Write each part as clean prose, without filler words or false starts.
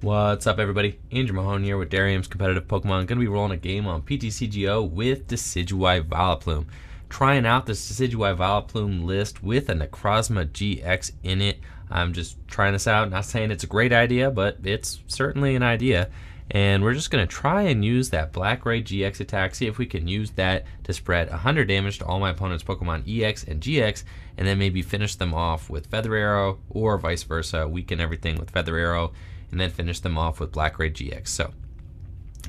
What's up, everybody? Andrew Mahone here with Darium's Competitive Pokemon. Going to be rolling a game on PTCGO with Decidueye Vileplume. Trying out this Decidueye Vileplume list with a Metagross GX in it. I'm just trying this out, not saying it's a great idea, but it's certainly an idea. And we're just going to try and use that Black-Ray GX attack, see if we can use that to spread 100 damage to all my opponent's Pokemon EX and GX, and then maybe finish them off with Feather Arrow, or vice versa, weaken everything with Feather Arrow, and then finish them off with Black-Ray GX. So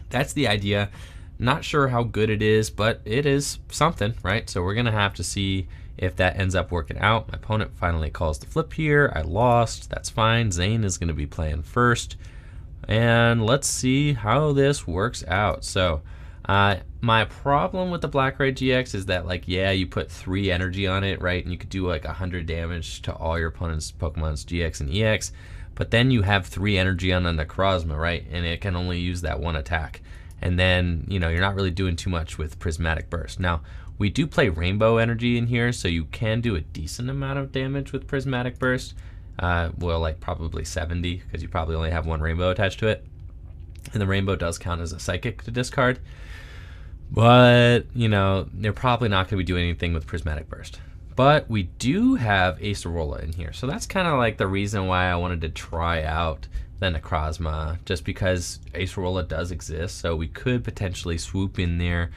that's the idea. Not sure how good it is, but it is something, right? So we're gonna have to see if that ends up working out. My opponent finally calls the flip here. I lost, that's fine. Zane is gonna be playing first. And let's see how this works out. So my problem with the Black-Ray GX is that, like, yeah, you put 3 energy on it, right? And you could do like 100 damage to all your opponent's Pokemon's GX and EX. But then you have 3 energy on the Metagross, right? And it can only use that 1 attack. And then, you know, you're not really doing too much with Prismatic Burst. Now, we do play Rainbow Energy in here, so you can do a decent amount of damage with Prismatic Burst. Well, like probably 70, because you probably only have 1 Rainbow attached to it. And the Rainbow does count as a Psychic to discard. But, you know, they're probably not going to be doing anything with Prismatic Burst. But we do have Acerola in here, so that's kind of like the reason why I wanted to try out the Metagross, just because Acerola does exist, so we could potentially swoop in there,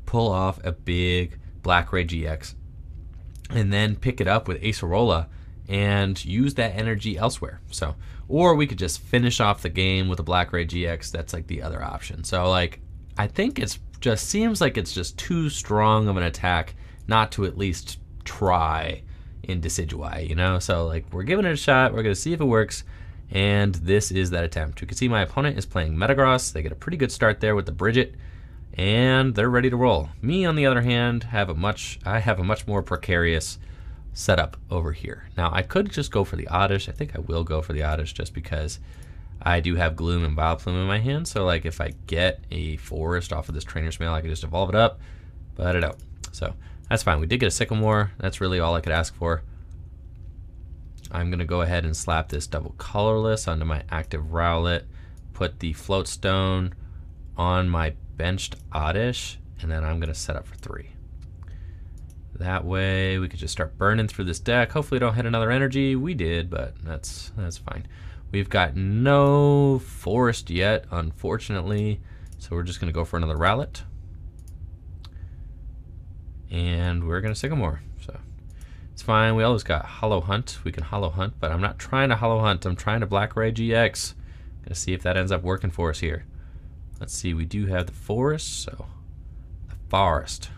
pull off a big Black-Ray GX, and then pick it up with Acerola and use that energy elsewhere. So, or we could just finish off the game with a Black-Ray GX. That's like the other option. So, like, I think it's just seems like it's just too strong of an attack not to at least try in Decidueye, you know? So, like, we're giving it a shot. We're gonna see if it works, and this is that attempt. You can see my opponent is playing Metagross. They get a pretty good start there with the Bridget, and they're ready to roll. Me, on the other hand, have a much more precarious setup over here. Now, I could just go for the Oddish. I think I will go for the Oddish just because I do have Gloom and Vileplume in my hand. So, like, if I get a Forest off of this Trainer's Mail, I can just evolve it up, but I don't. So that's fine. We did get a Sycamore. That's really all I could ask for. I'm going to go ahead and slap this double colorless onto my active Rowlet, put the Float Stone on my benched Oddish, and then I'm going to set up for 3. That way we could just start burning through this deck. Hopefully don't hit another energy. We did, but that's fine. We've got no Forest yet, unfortunately, so we're just going to go for another Rowlet. And we're going to Sycamore. So it's fine. We always got Hollow Hunt. We can Hollow Hunt, but I'm not trying to Hollow Hunt. I'm trying to Black-Ray GX. Gonna see if that ends up working for us here. Let's see. We do have the Forest, so the Forest.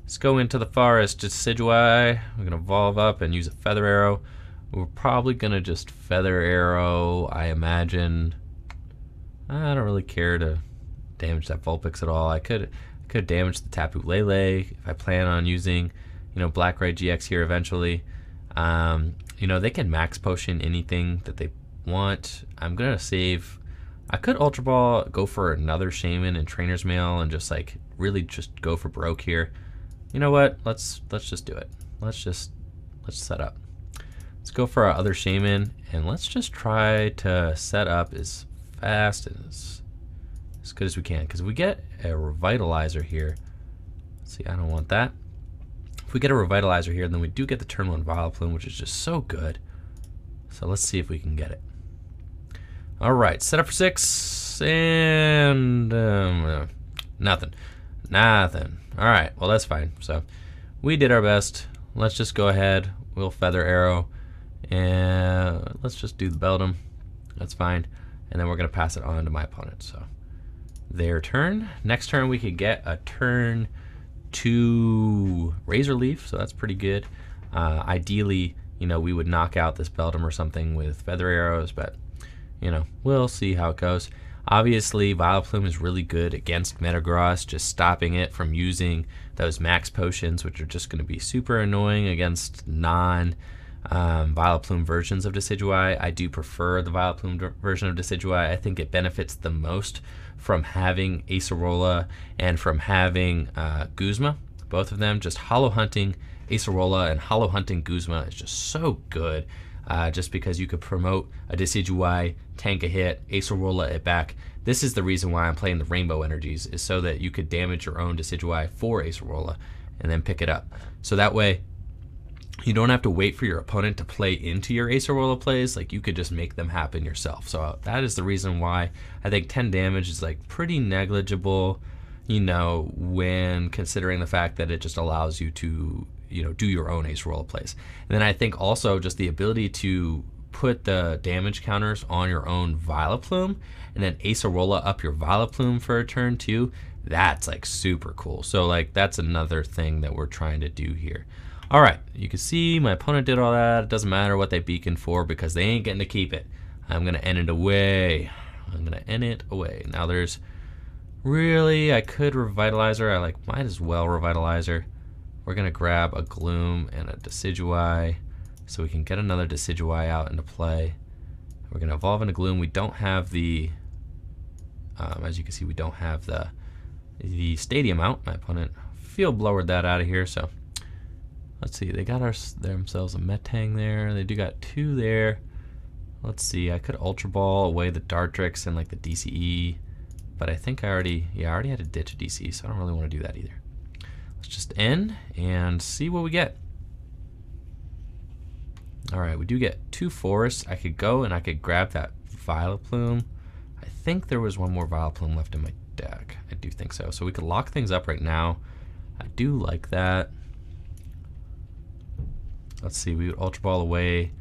Let's go into the Forest. Decidueye. We're gonna evolve up and use a Feather Arrow. We're probably gonna just Feather Arrow, I imagine. I don't really care to damage that Vulpix at all. I could damage the Tapu Lele if I plan on using, you know, Black-Ray GX here eventually. You know, they can Max Potion anything that they want. I'm gonna save. I could Ultra Ball, go for another Shaman and Trainer's Mail, and just like really just go for broke here. You know what? Let's just do it. Let's set up. Let's go for our other Shaman, and let's just try to set up as fast and as good as we can, because we get a Revitalizer here. Let's see, I don't want that. If we get a Revitalizer here, then we do get the turn 1 Vileplume, which is just so good. So let's see if we can get it. All right, set up for 6, and nothing. All right, well, that's fine. So we did our best. Let's just go ahead. We'll Feather Arrow, and let's just do the Beldum. That's fine. And then we're gonna pass it on to my opponent. So their turn. Next turn we could get a turn 2 Razor Leaf, so that's pretty good. Ideally, you know, we would knock out this Beldum or something with Feather Arrows, but, you know, we'll see how it goes. Obviously, Vileplume is really good against Metagross, just stopping it from using those Max Potions, which are just going to be super annoying against non-Vileplume versions of Decidueye. I do prefer the Vileplume version of Decidueye. I think it benefits the most from having Acerola and from having Guzma. Both of them, just Hollow Hunting Acerola and Hollow Hunting Guzma is just so good. just because you could promote a Decidueye, tank a hit, Acerola it back. This is the reason why I'm playing the Rainbow Energies, is so that you could damage your own Decidueye for Acerola and then pick it up. So that way you don't have to wait for your opponent to play into your Acerola plays. Like, you could just make them happen yourself. So that is the reason why I think 10 damage is like pretty negligible, you know, when considering the fact that it just allows you to, you know, do your own Acerola plays. And then I think also just the ability to put the damage counters on your own Vileplume and then Acerola up your Vileplume for a turn too, that's like super cool. So like that's another thing that we're trying to do here. All right, you can see my opponent did all that. It doesn't matter what they beacon for because they ain't getting to keep it. I'm gonna end it away. I'm gonna end it away. Now there's really, I could Revitalizer. I like might as well Revitalizer. We're gonna grab a Gloom and a Decidueye so we can get another Decidueye out into play. We're gonna evolve into Gloom. We don't have the, as you can see, we don't have the Stadium out. My opponent field blowered that out of here. So let's see, they got themselves a Metang there. They do got 2 there. Let's see, I could Ultra Ball away the Dartrix and like the DCE, but I think I already had to ditch a DCE, so I don't really want to do that either. Let's just end and see what we get. All right, we do get 2 forests. I could go and I could grab that Vileplume. I think there was one more Vileplume left in my deck. I do think so. So we could lock things up right now. I do like that. Let's see, we would Ultra Ball away.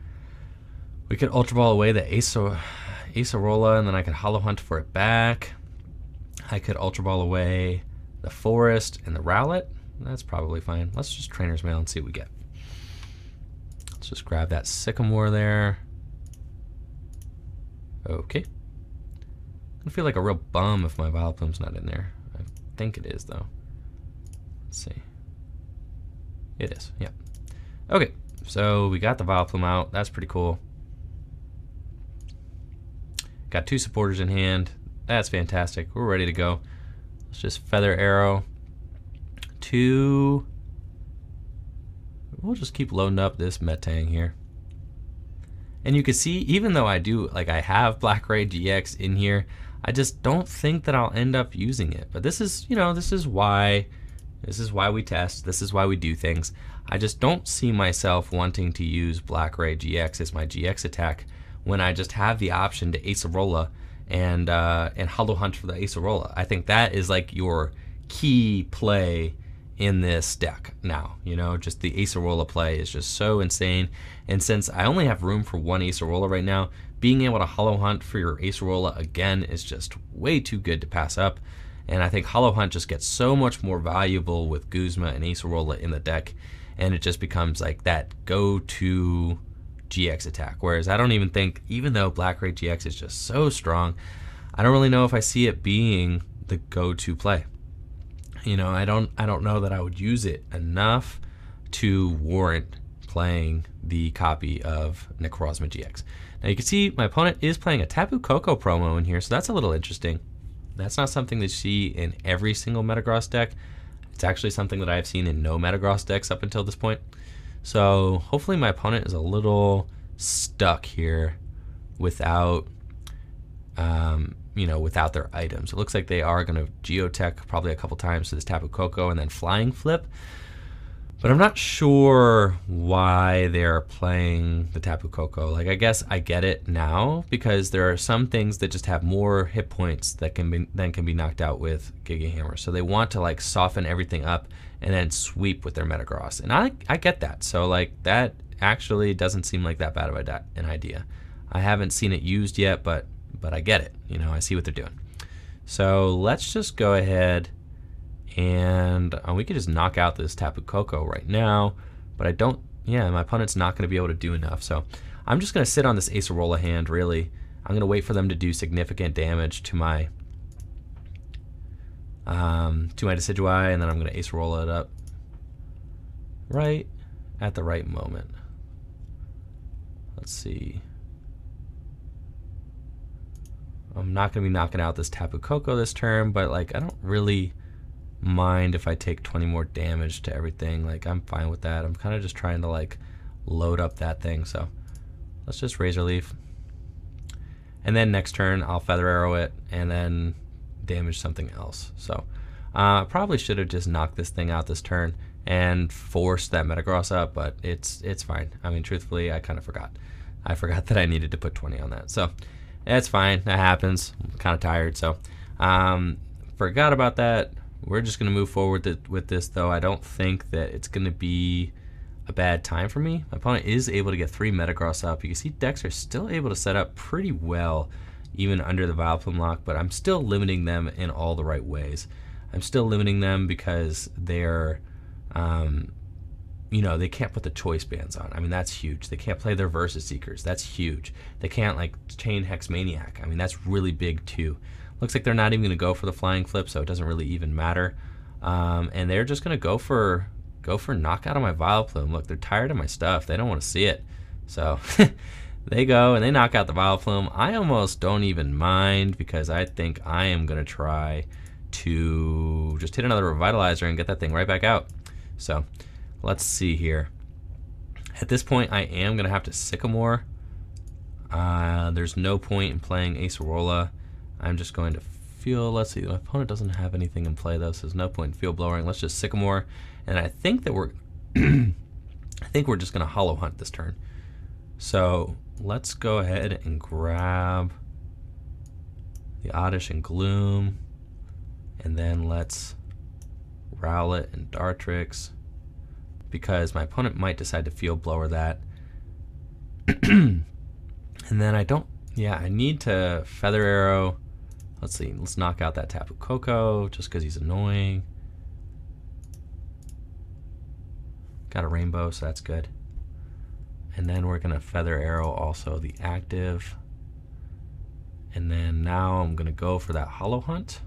We could Ultra Ball away the Acerola, and then I could Hollow Hunt for it back. I could Ultra Ball away the Forest and the Rowlet. That's probably fine. Let's just Trainer's Mail and see what we get. Let's just grab that Sycamore there. Okay. I feel like a real bum if my Vileplume's not in there. I think it is, though. Let's see. It is, yeah. Okay, so we got the Vileplume out. That's pretty cool. Got 2 supporters in hand. That's fantastic. We're ready to go. Let's just Feather Arrow. 2. We'll just keep loading up this Metang here. And you can see, even though I do, like I have Blackray GX in here, I just don't think that I'll end up using it. But this is, you know, this is why we test. This is why we do things. I just don't see myself wanting to use Blackray GX as my GX attack when I just have the option to Acerola and Hollow Hunt for the Acerola. I think that is like your key play in this deck now. You know, just the Acerola play is just so insane. And since I only have room for 1 Acerola right now, being able to Hollow Hunt for your Acerola again is just way too good to pass up. And I think Hollow Hunt just gets so much more valuable with Guzma and Acerola in the deck, and it just becomes like that go-to GX attack. Whereas I don't even think, even though Blackray GX is just so strong, I don't really know if I see it being the go-to play. You know, I don't know that I would use it enough to warrant playing the copy of Necrozma GX. Now you can see my opponent is playing a Tapu Koko promo in here, so that's a little interesting. That's not something that you see in every single Metagross deck. It's actually something that I've seen in no Metagross decks up until this point. So hopefully my opponent is a little stuck here without, you know, without their items. It looks like they are going to Geotech probably a couple times to this Tapu Koko and then Flying Flip. But I'm not sure why they're playing the Tapu Koko. Like, I guess I get it now because there are some things that just have more hit points that can be knocked out with Giga Hammer. So they want to like soften everything up and then sweep with their Metagross. And I get that. So like that actually doesn't seem like that bad of an idea. I haven't seen it used yet, but I get it. You know, I see what they're doing. So let's just go ahead and we could just knock out this Tapu Koko right now, but I don't, yeah, my opponent's not going to be able to do enough. So I'm just going to sit on this Acerola hand, really. I'm going to wait for them to do significant damage to my Decidueye, and then I'm going to Acerola it up right at the right moment. Let's see. I'm not going to be knocking out this Tapu Koko this turn, but like I don't really mind if I take 20 more damage to everything. Like I'm fine with that. I'm kind of just trying to like load up that thing. So let's just Razor Leaf. And then next turn, I'll Feather Arrow it and then damage something else. So probably should have just knocked this thing out this turn and forced that Metagross up, but it's fine. I mean, truthfully, I kind of forgot. I forgot that I needed to put 20 on that. So it's fine. That happens. I'm kind of tired, so forgot about that. We're just going to move forward with this, though. I don't think that it's going to be a bad time for me. My opponent is able to get 3 Metagross up. You can see decks are still able to set up pretty well even under the Vileplume lock, but I'm still limiting them in all the right ways. I'm still limiting them because they're, you know, they can't put the choice bands on. I mean, that's huge. They can't play their Versus Seekers. That's huge. They can't, like, chain Hex Maniac. I mean, that's really big, too. Looks like they're not even going to go for the Flying Flip, so it doesn't really even matter. And they're just going to go for knockout on my Vileplume. Look, they're tired of my stuff. They don't want to see it. So they go and they knock out the Vileplume. I almost don't even mind because I think I am going to try to just hit another Revitalizer and get that thing right back out. So let's see here. At this point, I am going to have to Sycamore. There's no point in playing Acerola. I'm just going to Field. Let's see. My opponent doesn't have anything in play, though, so there's no point in Field Blowing. Let's just Sycamore. And I think that we're I think we're just going to Hollow Hunt this turn. So let's go ahead and grab the Oddish and Gloom. And then let's Rowlet and Dartrix, because my opponent might decide to Field Blower that. And then I need to Feather Arrow. Let's see, let's knock out that Tapu Koko just because he's annoying. Got a Rainbow, so that's good. And then we're going to Feather Arrow also the active. And then now I'm going to go for that Hollow Hunt.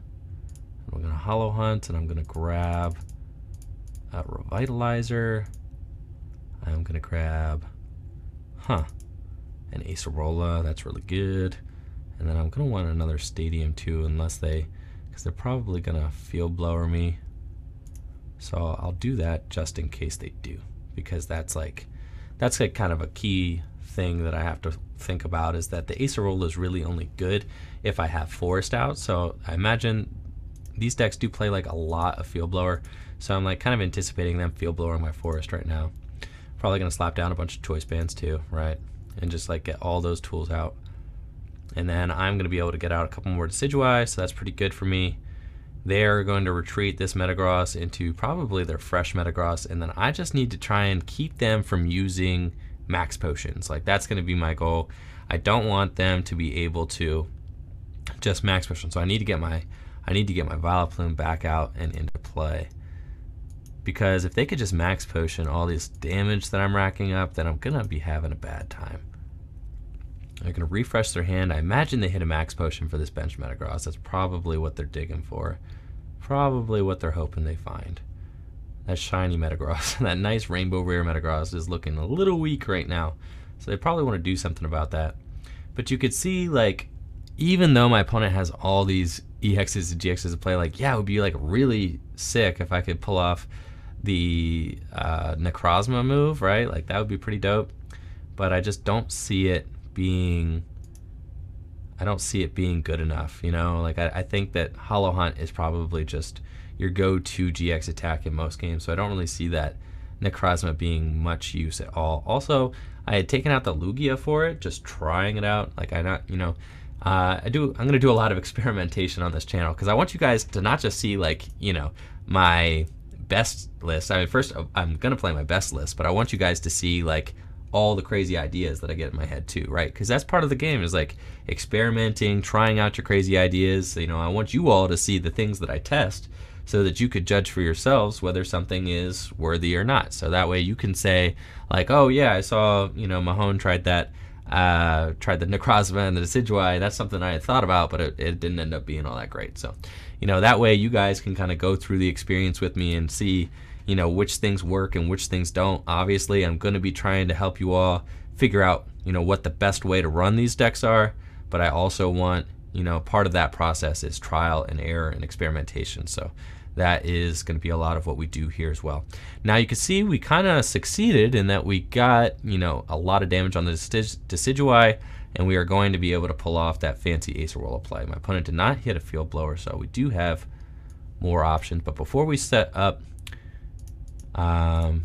We're going to Hollow Hunt, and I'm going to grab a Revitalizer. I'm going to grab, an Acerola. That's really good. And then I'm going to want another Stadium too, because they're probably going to Field Blower me. So I'll do that just in case they do, because that's like kind of a key thing that I have to think about, is that the Acerola is really only good if I have Forest out. So I imagine these decks do play like a lot of Field Blower, so I'm like kind of anticipating them Field Blowing my Forest right now. Probably gonna slap down a bunch of choice bands too, right? And just like get all those tools out. And then I'm gonna be able to get out a couple more Decidueye, so that's pretty good for me. They're going to retreat this Metagross into probably their fresh Metagross, and then I just need to try and keep them from using max potions. Like, that's gonna be my goal. I don't want them to be able to just max potion. So I need to get my Vileplume back out and into play. Because if they could just max potion all this damage that I'm racking up, then I'm gonna be having a bad time. They're gonna refresh their hand. I imagine they hit a max potion for this bench Metagross. That's probably what they're digging for. Probably what they're hoping they find. That shiny Metagross, that nice rainbow rare Metagross is looking a little weak right now. So they probably want to do something about that. But you could see, like, even though my opponent has all these EXs and GXs to play, like, yeah, it would be like really sick if I could pull off the Necrozma move, right? Like, that would be pretty dope. But I just don't see it being good enough, you know? Like, I think that Hollow Hunt is probably just your go-to GX attack in most games, so I don't really see that Necrozma being much use at all. Also, I had taken out the Lugia for it, just trying it out. Like, I'm gonna do a lot of experimentation on this channel, because I want you guys to not just see, like, you know, my best list. I mean, first I'm gonna play my best list, but I want you guys to see, like, all the crazy ideas that I get in my head too, right? Because that's part of the game, is like experimenting, trying out your crazy ideas. You know, I want you all to see the things that I test, so that you could judge for yourselves whether something is worthy or not. So that way you can say, like, oh yeah, I saw, you know, Mahone tried the Necrozma and the Decidueye. That's something I had thought about, but it didn't end up being all that great. So, you know, that way you guys can kind of go through the experience with me and see, you know, which things work and which things don't. Obviously, I'm going to be trying to help you all figure out, you know, what the best way to run these decks are, but I also want, you know, part of that process is trial and error and experimentation. So that is going to be a lot of what we do here as well. Now you can see we kind of succeeded in that we got, a lot of damage on the Decidueye, and we are going to be able to pull off that fancy Acerola play. My opponent did not hit a field blower, so we do have more options. But before we set up Vileplume,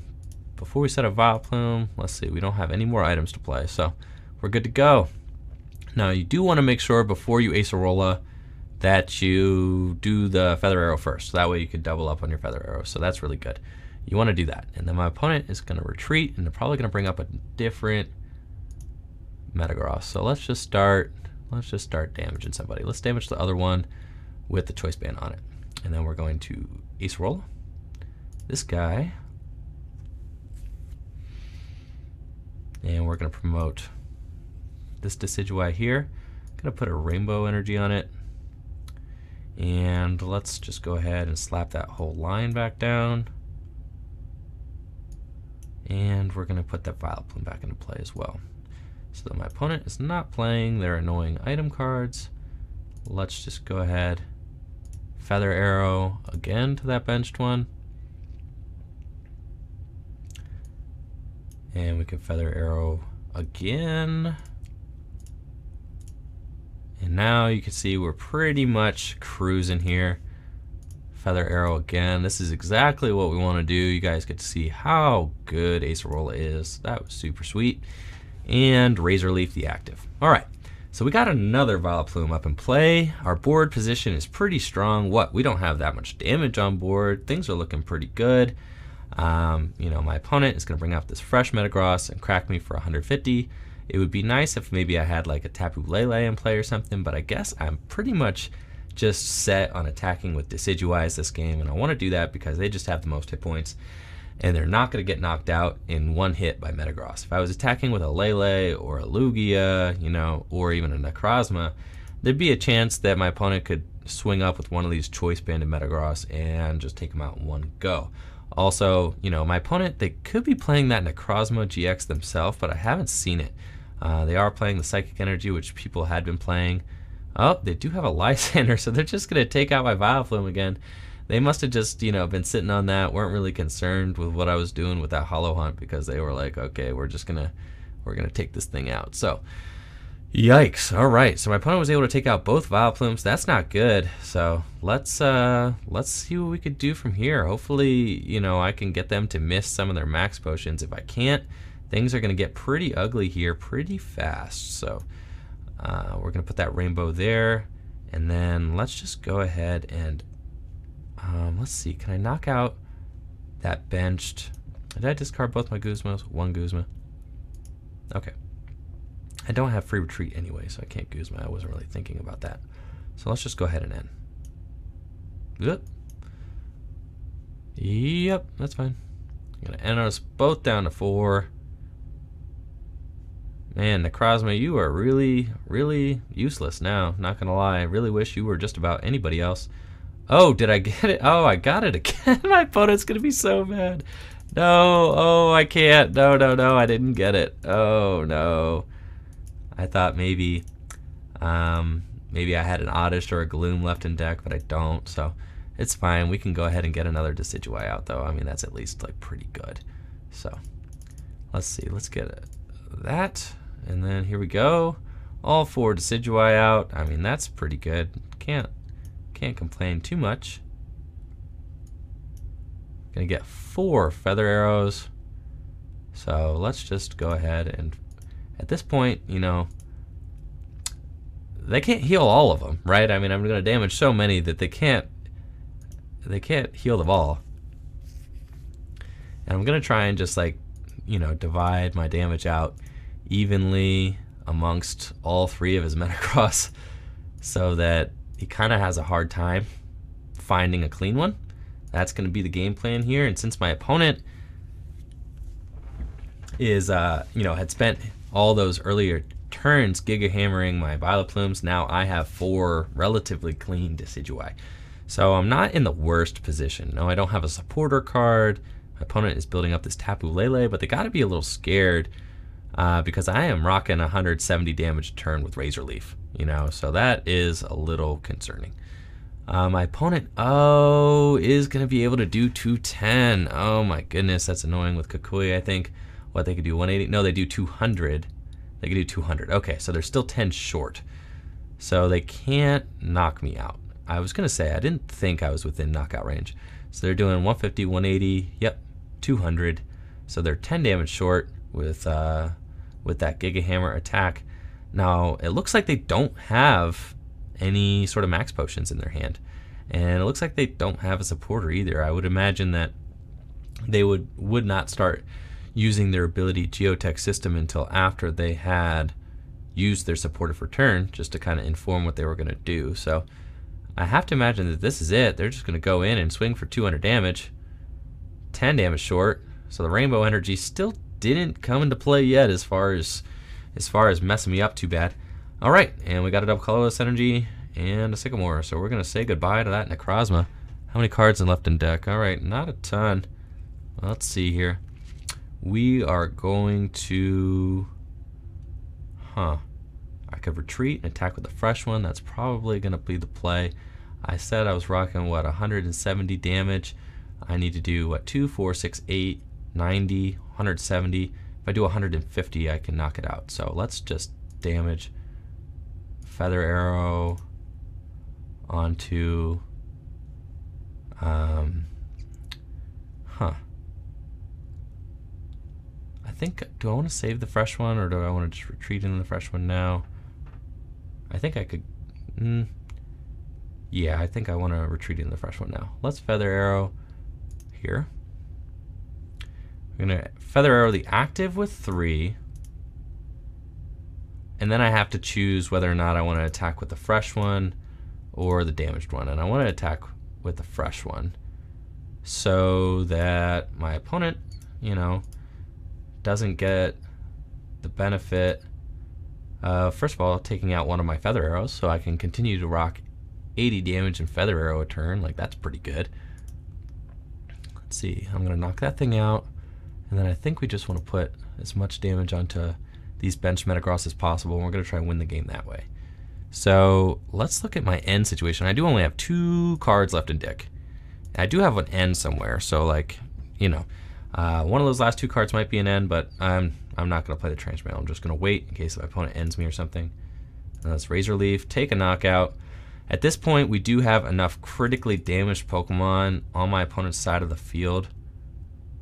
let's see, we don't have any more items to play, so we're good to go. Now you do want to make sure before you Acerola that you do the Feather Arrow first. So that way you could double up on your Feather Arrow. So that's really good. You want to do that. And then my opponent is going to retreat, and they're probably going to bring up a different Metagross. So let's just start damaging somebody. Let's damage the other one with the Choice Band on it. And then we're going to Acerola this guy. And we're going to promote this Decidueye here. Going to put a Rainbow Energy on it. And let's just go ahead and slap that whole line back down. And we're going to put that Vileplume back into play as well. So that my opponent is not playing their annoying item cards. Let's just go ahead, Feather Arrow again to that benched one. And we can Feather Arrow again. And now you can see we're pretty much cruising here. Feather Arrow again. This is exactly what we want to do. You guys get to see how good Acerola is. That was super sweet. And Razor Leaf the active. Alright, so we got another Vileplume up in play. Our board position is pretty strong. We don't have that much damage on board. Things are looking pretty good. My opponent is going to bring out this fresh Metagross and crack me for 150. It would be nice if maybe I had like a Tapu Lele in play or something, but I guess I'm pretty much just set on attacking with Decidueyes this game, and I want to do that because they just have the most hit points, and they're not going to get knocked out in one hit by Metagross. If I was attacking with a Lele or a Lugia, or even a Necrozma, there'd be a chance that my opponent could swing up with one of these Choice Banded Metagross and just take them out in one go. Also, my opponent, they could be playing that Necrozma GX themselves, but I haven't seen it. They are playing the Psychic Energy, which people had been playing. Oh, they do have a Lysander, so they're just going to take out my Vileplume again. They must have just, been sitting on that, weren't really concerned with what I was doing with that Hollow Hunt, because they were like, okay, we're gonna take this thing out. So, yikes. All right, so my opponent was able to take out both Vileplumes. That's not good. So let's see what we could do from here. Hopefully, I can get them to miss some of their max potions. If I can't, things are going to get pretty ugly here pretty fast. So we're going to put that Rainbow there, and then let's just go ahead and let's see. Can I knock out that benched? Did I discard both my Guzmas? One Guzma. Okay. I don't have free retreat anyway, so I can't Guzma. I wasn't really thinking about that. So let's just go ahead and end. Yep, that's fine. I'm going to end us both down to 4. Man, Necrozma, you are really, really useless now. Not going to lie. I really wish you were just about anybody else. Oh, did I get it? Oh, I got it again. My opponent's going to be so mad. No. Oh, I can't. No, I didn't get it. Oh, no. I thought maybe maybe I had an Oddish or a Gloom left in deck, but I don't, so it's fine. We can go ahead and get another Decidueye out, though. I mean, that's at least like pretty good. So let's see. Let's get that, and then here we go. All 4 Decidueye out. I mean, that's pretty good. Can't complain too much. Gonna get 4 Feather Arrows. So let's just go ahead and, at this point, they can't heal all of them, right? I mean, I'm going to damage so many that they can't heal them all. And I'm going to try and just divide my damage out evenly amongst all 3 of his Metagross so that he kind of has a hard time finding a clean one. That's going to be the game plan here. And since my opponent is, had spent all those earlier turns Giga Hammering my Vileplumes, now I have 4 relatively clean Decidueye. So I'm not in the worst position. No, I don't have a supporter card. My opponent is building up this Tapu Lele, but they got to be a little scared because I am rocking 170 damage a turn with Razor Leaf. So that is a little concerning. My opponent, oh, is going to be able to do 210. Oh my goodness, that's annoying with Kukui, I think. What, they could do 180? No, they do 200. They could do 200. Okay, so they're still 10 short. So they can't knock me out. I was going to say, I didn't think I was within knockout range. So they're doing 150, 180, yep, 200. So they're 10 damage short with that Giga Hammer attack. Now, it looks like they don't have any sort of max potions in their hand. And it looks like they don't have a supporter either. I would imagine that they would not start using their ability Geotech system until after they had used their supportive return, just to kind of inform what they were going to do. So I have to imagine that this is it. They're just going to go in and swing for 200 damage, 10 damage short. So the rainbow energy still didn't come into play yet as far as messing me up too bad. All right, and we got a double colorless energy and a sycamore. So we're going to say goodbye to that Necrozma. How many cards are left in deck? All right, not a ton. Well, let's see here. We are going to, I could retreat and attack with a fresh one. That's probably going to be the play. I said I was rocking, what, 170 damage. I need to do, what, 2, 4, 6, 8, 90, 170. If I do 150, I can knock it out. So let's just damage Feather Arrow onto, I think, do I want to save the fresh one, or do I want to just retreat into the fresh one now? I think I could, yeah, I think I want to retreat into the fresh one now. Let's Feather Arrow here. We're going to Feather Arrow the active with 3. And then I have to choose whether or not I want to attack with the fresh one or the damaged one. And I want to attack with the fresh one so that my opponent, you know, doesn't get the benefit of, first of all, taking out one of my Feather Arrows, so I can continue to rock 80 damage in Feather Arrow a turn. Like, that's pretty good. Let's see, I'm going to knock that thing out, and then I think we just want to put as much damage onto these bench Metagross as possible, and we're going to try and win the game that way. So let's look at my end situation. I do only have 2 cards left in deck. I do have an end somewhere, so, like, you know, one of those last 2 cards might be an end, but I'm not going to play the Transmail. I'm just going to wait in case my opponent ends me or something. And let's Razor Leaf, take a knockout. At this point, we do have enough critically damaged Pokemon on my opponent's side of the field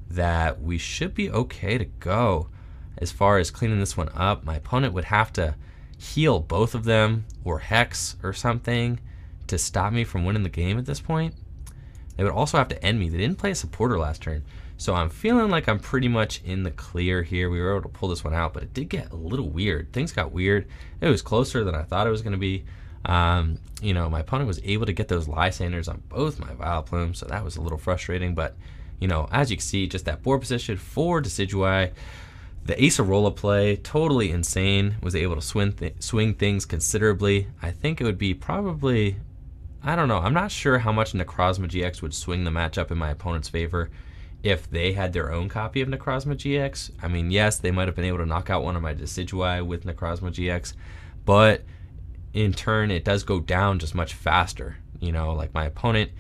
that we should be okay to go. As far as cleaning this one up, my opponent would have to heal both of them or Hex or something to stop me from winning the game at this point. They would also have to end me. They didn't play a supporter last turn. So I'm feeling like I'm pretty much in the clear here. We were able to pull this one out, but it did get a little weird. Things got weird. It was closer than I thought it was going to be. You know, my opponent was able to get those Lysanders on both my Vileplume, so that was a little frustrating. But, you know, as you can see, just that board position for Decidueye. The Acerola play, totally insane. Was able to swing things considerably. I think it would be probably, I don't know, I'm not sure how much Necrozma GX would swing the matchup in my opponent's favor if they had their own copy of Necrozma GX. I mean, yes, they might have been able to knock out one of my Decidueye with Necrozma GX, but in turn, it does go down just much faster. You know, like my opponent,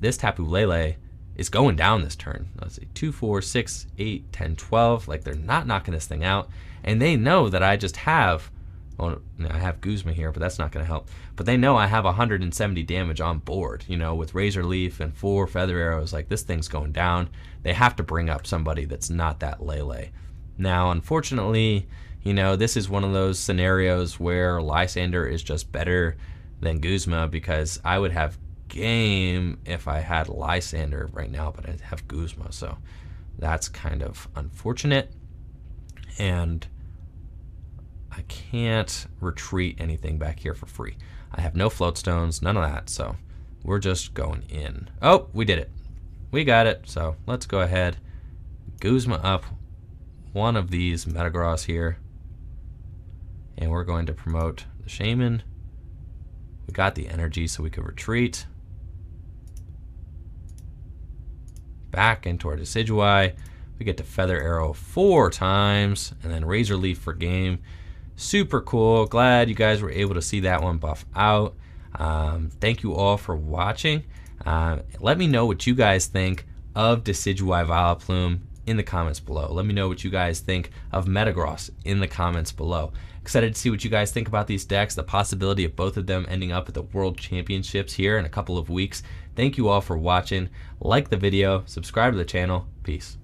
this Tapu Lele is going down this turn. Let's see, 2, 4, 6, 8, 10, 12. Like, they're not knocking this thing out, and they know that I just have, well, I have Guzma here, but that's not going to help. But they know I have 170 damage on board, you know, with Razor Leaf and 4 Feather Arrows. Like, this thing's going down. They have to bring up somebody that's not that Lele. Now, unfortunately, you know, this is one of those scenarios where Lysander is just better than Guzma, because I would have game if I had Lysander right now, but I have Guzma, so that's kind of unfortunate. And I can't retreat anything back here for free. I have no float stones, none of that, so we're just going in. Oh, we did it. We got it, so let's go ahead. Guzma up one of these Metagross here, and we're going to promote the Shaman. We got the energy, so we could retreat back into our Decidueye. We get to Feather Arrow 4 times, and then Razor Leaf for game. Super cool. Glad you guys were able to see that one buff out. Thank you all for watching. Let me know what you guys think of Decidueye Vileplume in the comments below. Let me know what you guys think of Metagross in the comments below. Excited to see what you guys think about these decks, the possibility of both of them ending up at the World Championships here in a couple of weeks. Thank you all for watching. Like the video, subscribe to the channel. Peace.